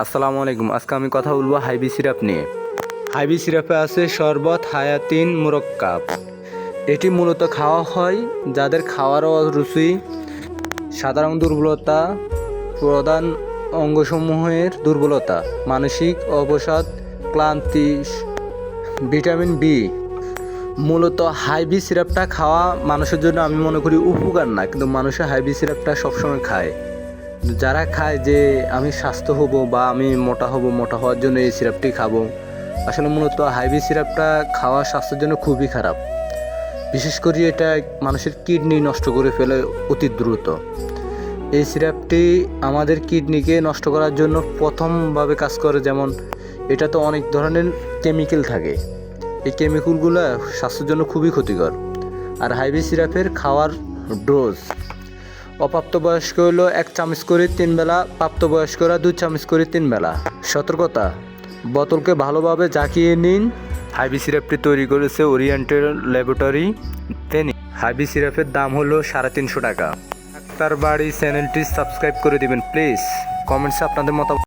আসসালামু আলাইকুম। আজকে আমি কথা বলবো হাইবি সিরাপ নিয়ে। হাইবি সিরাপে আছে শরবত হায়াতিন মুরাক্কাব। এটি মূলত খাওয়া হয় যাদের খাওয়ার অরুচি, সাধারণ দুর্বলতা, প্রধান অঙ্গসমূহের দুর্বলতা, মানসিক অবসাদ, ক্লান্তি, ভিটামিন বি। মূলত হাইবি সিরাপটা খাওয়া মানুষের জন্য আমি মনে করি উপকার না, কিন্তু মানুষের হাইবি সিরাপটা সবসময় খায়। যারা খায় যে আমি স্বাস্থ্য হব বা আমি মোটা হব, মোটা হওয়ার জন্য এই সিরাপটি খাবো, আসলে মূলত হাইবি সিরাপটা খাওয়া স্বাস্থ্যের জন্য খুবই খারাপ। বিশেষ করে এটা মানুষের কিডনি নষ্ট করে ফেলে অতি দ্রুত। এই সিরাপটি আমাদের কিডনিকে নষ্ট করার জন্য প্রথমভাবে কাজ করে, যেমন এটা তো অনেক ধরনের কেমিক্যাল থাকে। এই কেমিক্যালগুলো স্বাস্থ্যের জন্য খুবই ক্ষতিকর। আর হাইবি সিরাপের খাওয়ার ডোজ অপ্রাপ্তবয়স্ক হলো 1 চামচ করে 3 বেলা, প্রাপ্তবয়স্করা 2 চামচ করে 3 বেলা। সতর্কতা, বোতলকে ভালোভাবে ঝাঁকিয়ে নিন। হাইবি সিরাপটি তৈরি করেছে ওরিয়েন্টাল ল্যাবরেটরি। হাইবি সিরাপের দাম হলো 350 টাকা। ডাক্তার বাড়ি চ্যানেলটি সাবস্ক্রাইব করে দিবেন প্লিজ। কমেন্টসে আপনাদের মতামত